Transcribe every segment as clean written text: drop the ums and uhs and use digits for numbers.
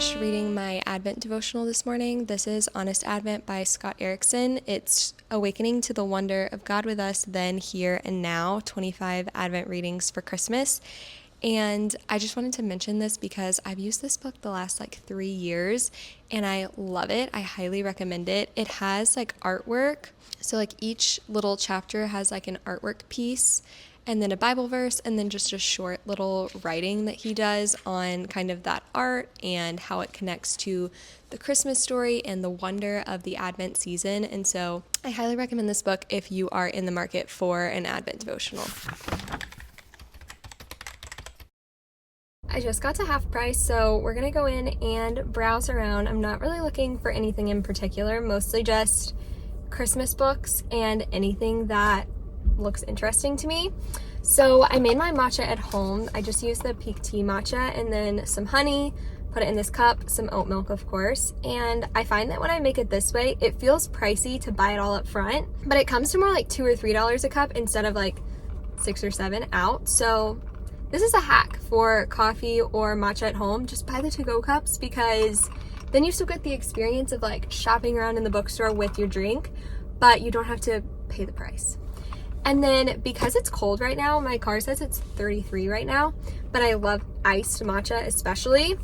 finished reading my Advent devotional this morning. This is Honest Advent by Scott Erickson. It's Awakening to the Wonder of God with Us Then, Here, and Now, 25 Advent readings for Christmas. And I just wanted to mention this because I've used this book the last 3 years and I love it. I highly recommend it. It has artwork. So each little chapter has an artwork piece and then a Bible verse, and then just a short little writing that he does on kind of that art and how it connects to the Christmas story and the wonder of the Advent season. And so I highly recommend this book if you are in the market for an Advent devotional. I just got to half price, so we're gonna go in and browse around. I'm not really looking for anything in particular, mostly just Christmas books and anything that looks interesting to me. So I made my matcha at home. I just used the Peak Tea matcha and then some honey, put it in this cup, some oat milk of course, and I find that when I make it this way, it feels pricey to buy it all up front, but it comes to more $2 or $3 a cup instead of $6 or $7 out. So this is a hack for coffee or matcha at home. Just buy the to-go cups because then you still get the experience of shopping around in the bookstore with your drink, but you don't have to pay the price. And then because it's cold right now, my car says it's 33 right now, but I love iced matcha especially.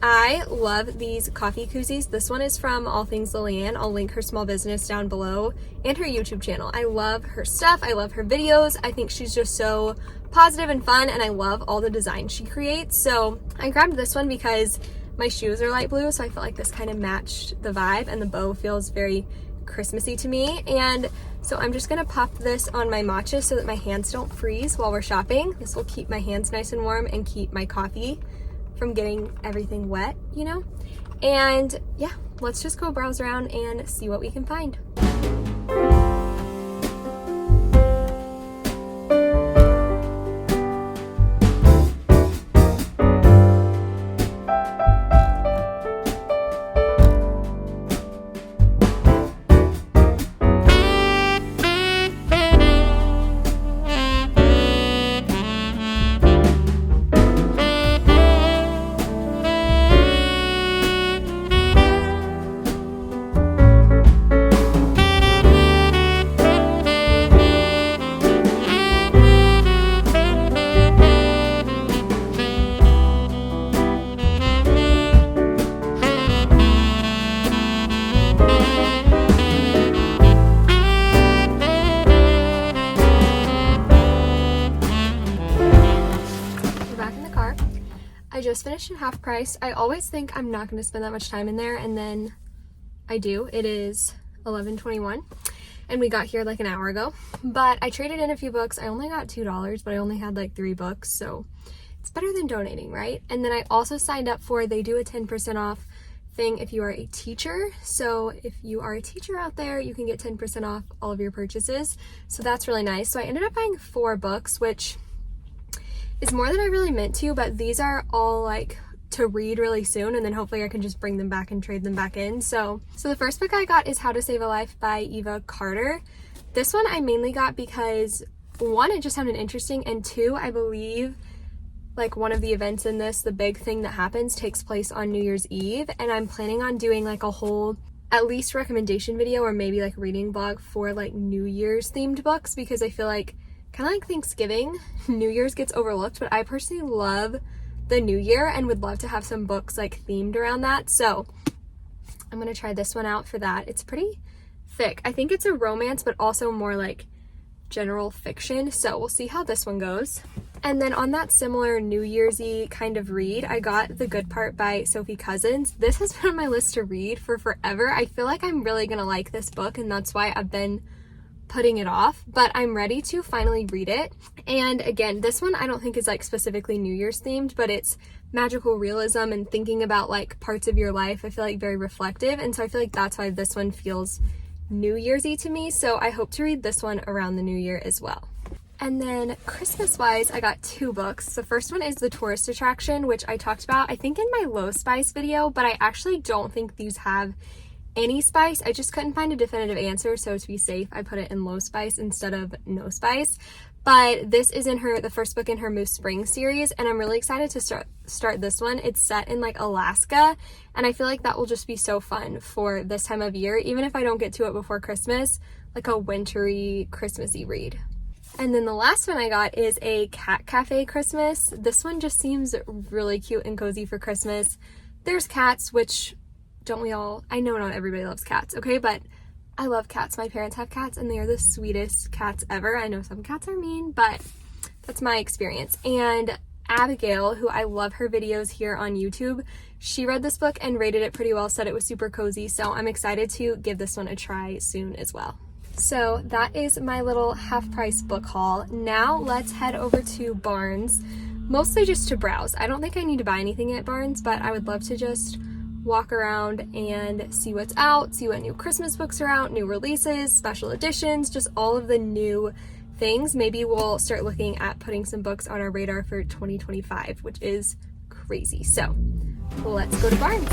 I love these coffee koozies. This one is from All Things Lillian. I'll link her small business down below and her YouTube channel. I love her stuff. I love her videos. I think she's just so positive and fun, and I love all the designs she creates. So I grabbed this one because my shoes are light blue, so I felt like this kind of matched the vibe, and the bow feels very Christmassy to me. And so I'm just gonna pop this on my matcha so that my hands don't freeze while we're shopping. This will keep my hands nice and warm and keep my coffee from getting everything wet, And yeah, let's just go browse around and see what we can find. I just finished in half price. I always think I'm not going to spend that much time in there, and then I do. It is 11:21 and we got here an hour ago, but I traded in a few books. I only got $2, but I only had 3 books, so it's better than donating, right? And then I also signed up for, they do a 10% off thing if you are a teacher. So if you are a teacher out there, you can get 10% off all of your purchases. So that's really nice. So I ended up buying 4 books, which is more than I really meant to, but these are all to read really soon, and then hopefully I can just bring them back and trade them back in. So the first book I got is How to Save a Life by Eva Carter. This one I mainly got because 1, it just sounded interesting, and 2, I believe one of the events in this, the big thing that happens, takes place on New Year's Eve, and I'm planning on doing a whole at least recommendation video or maybe reading blog for New Year's themed books, because I feel kind of like Thanksgiving, New Year's gets overlooked, but I personally love the New Year and would love to have some books themed around that. So I'm gonna try this one out for that. It's pretty thick. I think it's a romance, but also more general fiction. So we'll see how this one goes. And then on that similar New Year's-y kind of read, I got The Good Part by Sophie Cousins. This has been on my list to read for forever. I feel like I'm really gonna like this book, and that's why I've been putting it off, but I'm ready to finally read it. And again, this one I don't think is specifically New Year's themed, but it's magical realism and thinking about parts of your life. I feel very reflective, and so I feel that's why this one feels New Year's-y to me. So I hope to read this one around the new year as well. And then Christmas wise, I got 2 books. The first one is The Tourist Attraction, which I talked about I think in my low spice video, but I actually don't think these have any spice. I just couldn't find a definitive answer, so to be safe, I put it in low spice instead of no spice. But this is the first book in her Moose Spring series, and I'm really excited to start this one. It's set in like Alaska, and I feel like that will just be so fun for this time of year, even if I don't get to it before Christmas, like a wintry Christmassy read. And then the last one I got is a Cat Cafe Christmas. This one just seems really cute and cozy for Christmas. There's cats, which don't we all? I know not everybody loves cats, okay? But I love cats. My parents have cats and they are the sweetest cats ever. I know some cats are mean, but that's my experience. And Abigail, who I love her videos here on YouTube, she read this book and rated it pretty well, said it was super cozy. So I'm excited to give this one a try soon as well. So that is my little half-price book haul. Now let's head over to Barnes, mostly just to browse. I don't think I need to buy anything at Barnes, but I would love to just walk around and see what's out, see what new Christmas books are out, new releases, special editions, just all of the new things. Maybe we'll start looking at putting some books on our radar for 2025, which is crazy. So let's go to Barnes.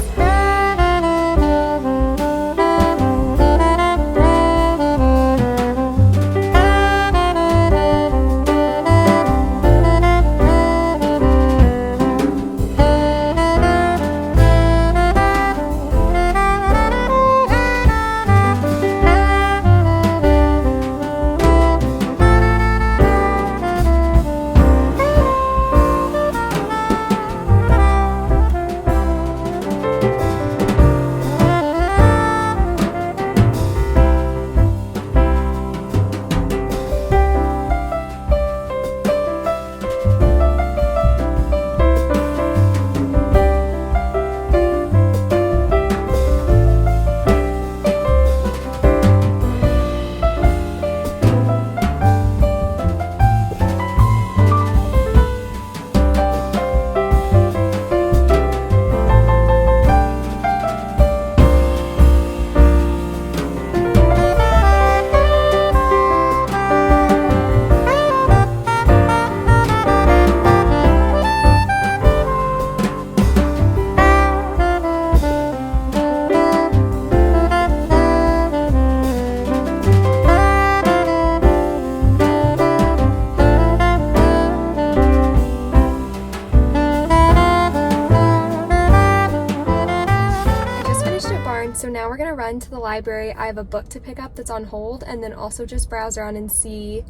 So now we're gonna run to the library. I have a book to pick up that's on hold, and then also just browse around and see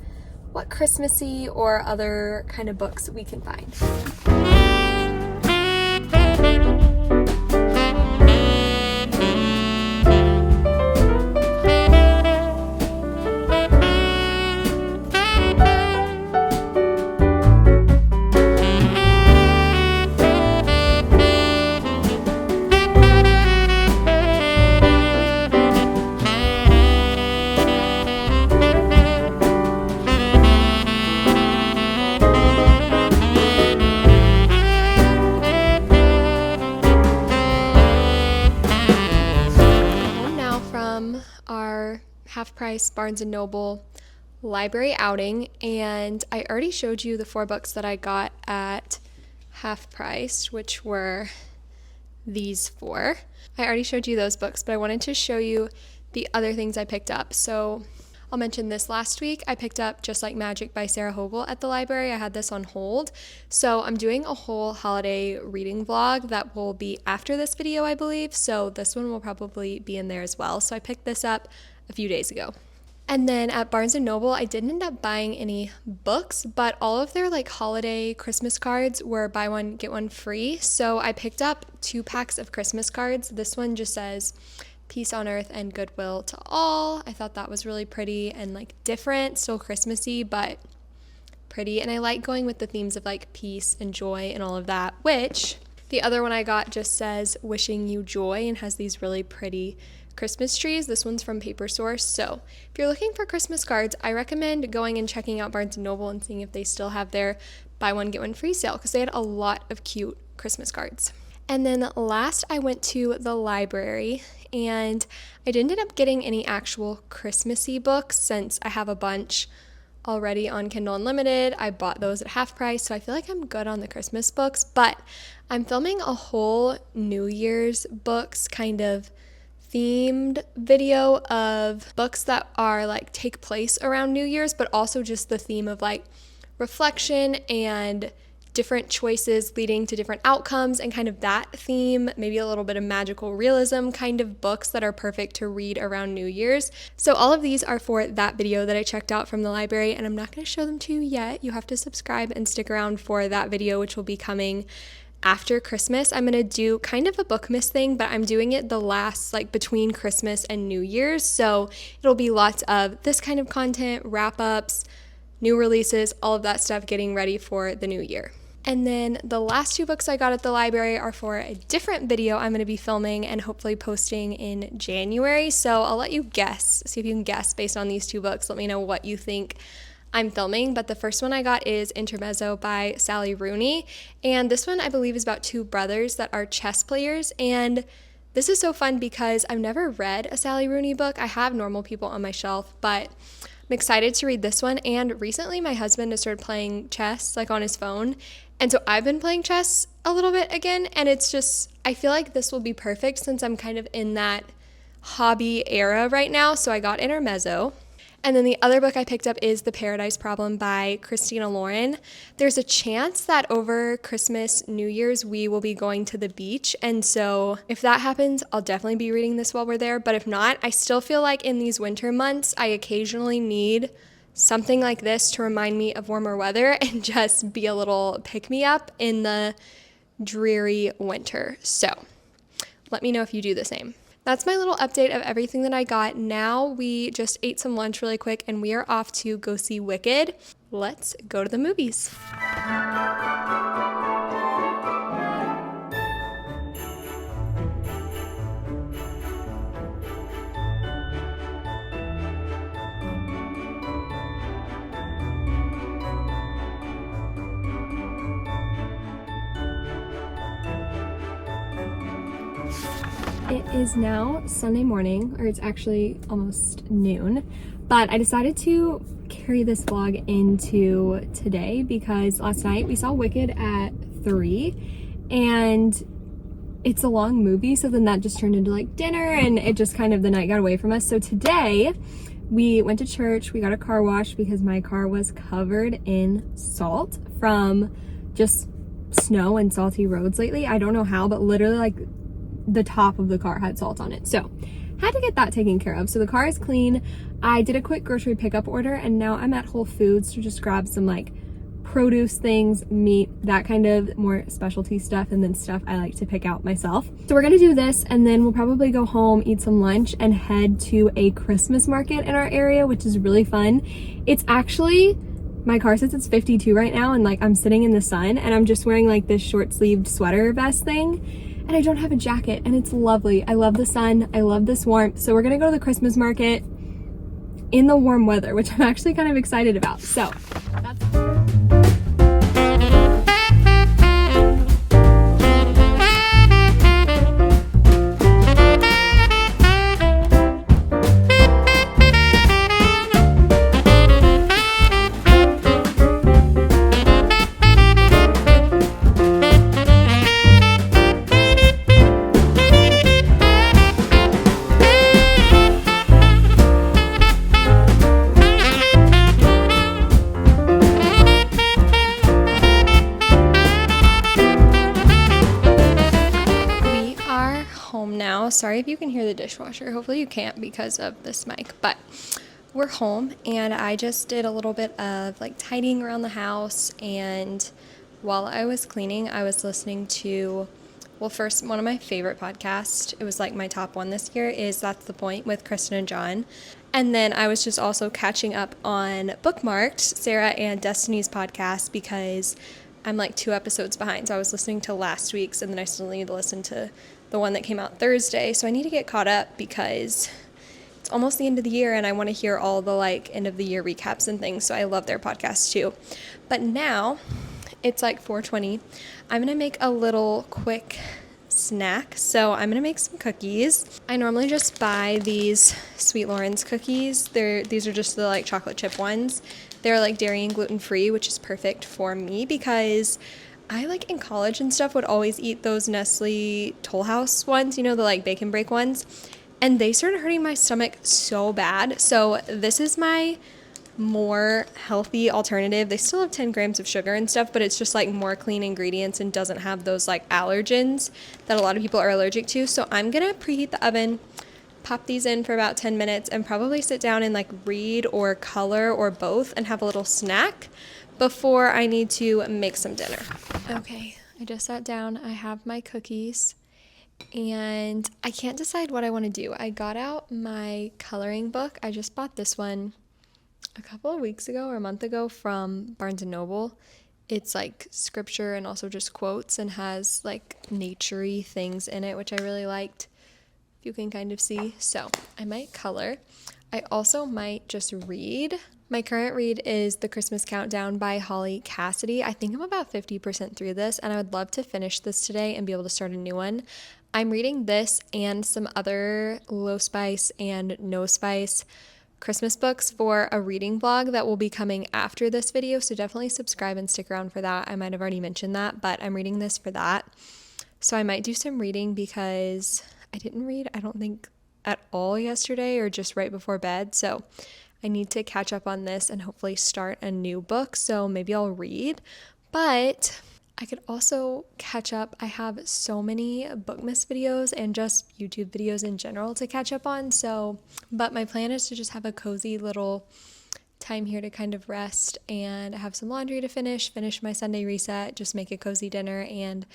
what Christmassy or other kind of books we can find. Half-price Barnes & Noble library outing, and I already showed you the 4 books that I got at half price, which were these 4. I already showed you those books, but I wanted to show you the other things I picked up. So I'll mention this. Last week I picked up Just Like Magic by Sarah Hogle at the library. I had this on hold. So I'm doing a whole holiday reading vlog that will be after this video, I believe. So this one will probably be in there as well. So I picked this up a few days ago. And then at Barnes & Noble, I didn't end up buying any books, but all of their like holiday Christmas cards were buy one, get one free. So I picked up 2 packs of Christmas cards. This one just says peace on earth and goodwill to all. I thought that was really pretty and like different, still Christmassy, but pretty. And I like going with the themes of like peace and joy and all of that, which the other one I got just says wishing you joy and has these really pretty Christmas trees. This one's from Paper Source. So if you're looking for Christmas cards, I recommend going and checking out Barnes & Noble and seeing if they still have their buy one, get one free sale, because they had a lot of cute Christmas cards. And then last I went to the library, and I didn't end up getting any actual Christmassy books since I have a bunch already on Kindle Unlimited. I bought those at half price, so I feel like I'm good on the Christmas books, but I'm filming a whole New Year's books kind of themed video of books that are like take place around New Year's, but also just the theme of like reflection and different choices leading to different outcomes and kind of that theme, maybe a little bit of magical realism kind of books that are perfect to read around New Year's. So all of these are for that video that I checked out from the library, and I'm not going to show them to you yet. You have to subscribe and stick around for that video, which will be coming after Christmas. I'm going to do kind of a bookmas thing, but I'm doing it the last, like between Christmas and New Year's. So it'll be lots of this kind of content, wrap-ups, new releases, all of that stuff, getting ready for the new year. And then the last 2 books I got at the library are for a different video I'm going to be filming and hopefully posting in January. So I'll let you guess, see if you can guess based on these 2 books. Let me know what you think I'm filming. But the first one I got is Intermezzo by Sally Rooney. And this one I believe is about 2 brothers that are chess players. And this is so fun because I've never read a Sally Rooney book. I have Normal People on my shelf, but I'm excited to read this one. And recently my husband has started playing chess like on his phone. And so I've been playing chess a little bit again, and it's just, I feel like this will be perfect since I'm kind of in that hobby era right now. So I got Intermezzo. And then the other book I picked up is The Paradise Problem by Christina Lauren. There's a chance that over Christmas, New Year's, we will be going to the beach. And so if that happens, I'll definitely be reading this while we're there. But if not, I still feel like in these winter months, I occasionally need something like this to remind me of warmer weather and just be a little pick-me-up in the dreary winter. So let me know if you do the same. That's my little update of everything that I got. Now we just ate some lunch really quick and we are off to go see Wicked. Let's go to the movies. It is now Sunday morning, or it's actually almost noon, but I decided to carry this vlog into today because last night we saw Wicked at 3 and it's a long movie, so then that just turned into like dinner and it just kind of, the night got away from us. So today we went to church, we got a car wash because my car was covered in salt from just snow and salty roads lately. I don't know how, but literally like the top of the car had salt on it. So had to get that taken care of. So the car is clean. I did a quick grocery pickup order and now I'm at Whole Foods to just grab some like produce things, meat, that kind of more specialty stuff, and then stuff I like to pick out myself. So we're gonna do this and then we'll probably go home, eat some lunch, and head to a Christmas market in our area, which is really fun. It's actually, my car says it's 52 right now and like I'm sitting in the sun and I'm just wearing like this short sleeved sweater vest thing. And I don't have a jacket and it's lovely. I love the sun. I love this warmth. So we're gonna go to the Christmas market in the warm weather, which I'm actually kind of excited about. So that's sorry if you can hear the dishwasher. Hopefully you can't because of this mic, but we're home and I just did a little bit of like tidying around the house, and while I was cleaning I was listening to, well, first, one of my favorite podcasts, it was like my top one this year, is That's the Point with Kristen and John. And then I was just also catching up on Bookmarked, Sarah and Destiny's podcast, because I'm like 2 episodes behind. So I was listening to last week's and then I still need to listen to the one that came out Thursday. So I need to get caught up because it's almost the end of the year and I want to hear all the like end of the year recaps and things. So I love their podcast too. But now it's like 4:20. I'm going to make a little quick snack. So I'm going to make some cookies. I normally just buy these Sweet Lawrence cookies. These are just the like chocolate chip ones. They're like dairy and gluten free, which is perfect for me because I like in college and stuff would always eat those Nestle Toll House ones, you know, the like bacon break ones. and they started hurting my stomach so bad. So this is my more healthy alternative. They still have 10 grams of sugar and stuff, but it's just like more clean ingredients and doesn't have those like allergens that a lot of people are allergic to. So I'm gonna preheat the oven, pop these in for about 10 minutes, and probably sit down and like read or color or both and have a little snack before I need to make some dinner. Okay, I just sat down. I have my cookies and I can't decide what I want to do. I got out my coloring book. I just bought this one a couple of weeks ago or a month ago from Barnes & Noble. It's like scripture and also just quotes and has like nature-y things in it, which I really liked. You can kind of see. So I might color. I also might just read. My current read is The Christmas Countdown by Holly Cassidy. I think I'm about 50% through this, and I would love to finish this today and be able to start a new one. I'm reading this and some other low spice and no spice Christmas books for a reading vlog that will be coming after this video, so definitely subscribe and stick around for that. I might have already mentioned that, but I'm reading this for that. So I might do some reading because I didn't read, I don't think, at all yesterday or just right before bed, so I need to catch up on this and hopefully start a new book, so maybe I'll read, but I could also catch up. I have so many bookmas videos and just YouTube videos in general to catch up on, but my plan is to just have a cozy little time here to kind of rest and have some laundry to finish my Sunday reset, just make a cozy dinner and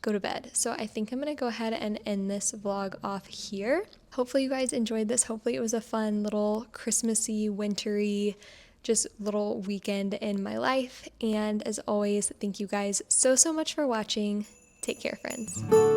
go to bed. So I think I'm going to go ahead and end this vlog off here. Hopefully you guys enjoyed this. Hopefully it was a fun little Christmassy, wintry, just little weekend in my life. And as always, thank you guys so much for watching. Take care, friends.